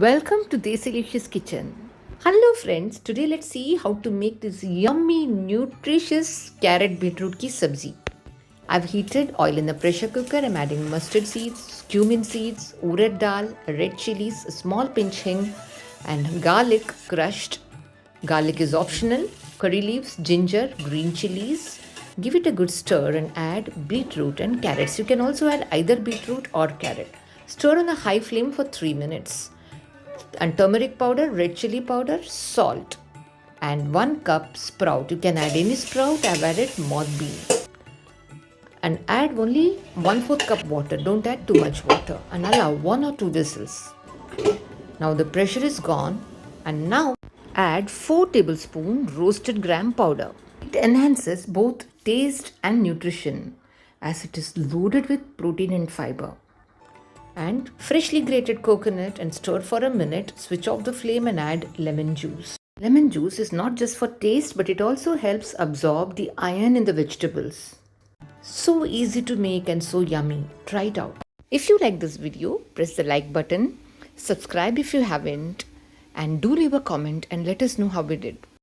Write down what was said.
Welcome to Desilicious Kitchen. Hello friends, today let's see how to make this yummy nutritious carrot beetroot ki sabzi. I've heated oil in the pressure cooker. I'm adding mustard seeds, cumin seeds, urad dal, red chilies, a small pinch hing and garlic crushed. Garlic is optional. Curry leaves, ginger, green chilies. Give it a good stir and add beetroot and carrots. You can also add either beetroot or carrot. Stir on a high flame for 3 minutes and turmeric powder, red chili powder, salt, and 1 cup sprout. You can add any sprout. I've added moth bean. And add only 1/4 cup water. Don't add too much water and allow 1 or 2 whistles. Now the pressure is gone and now add 4 tablespoons roasted gram powder. It enhances both taste and nutrition as it is loaded with protein and fiber. And freshly grated coconut and stir for a minute. Switch off the flame and add lemon juice. Lemon juice is not just for taste but it also helps absorb the iron in the vegetables. So easy to make and so yummy. Try it out. If you like this video, press the like button, subscribe if you haven't, and do leave a comment and let us know how we did.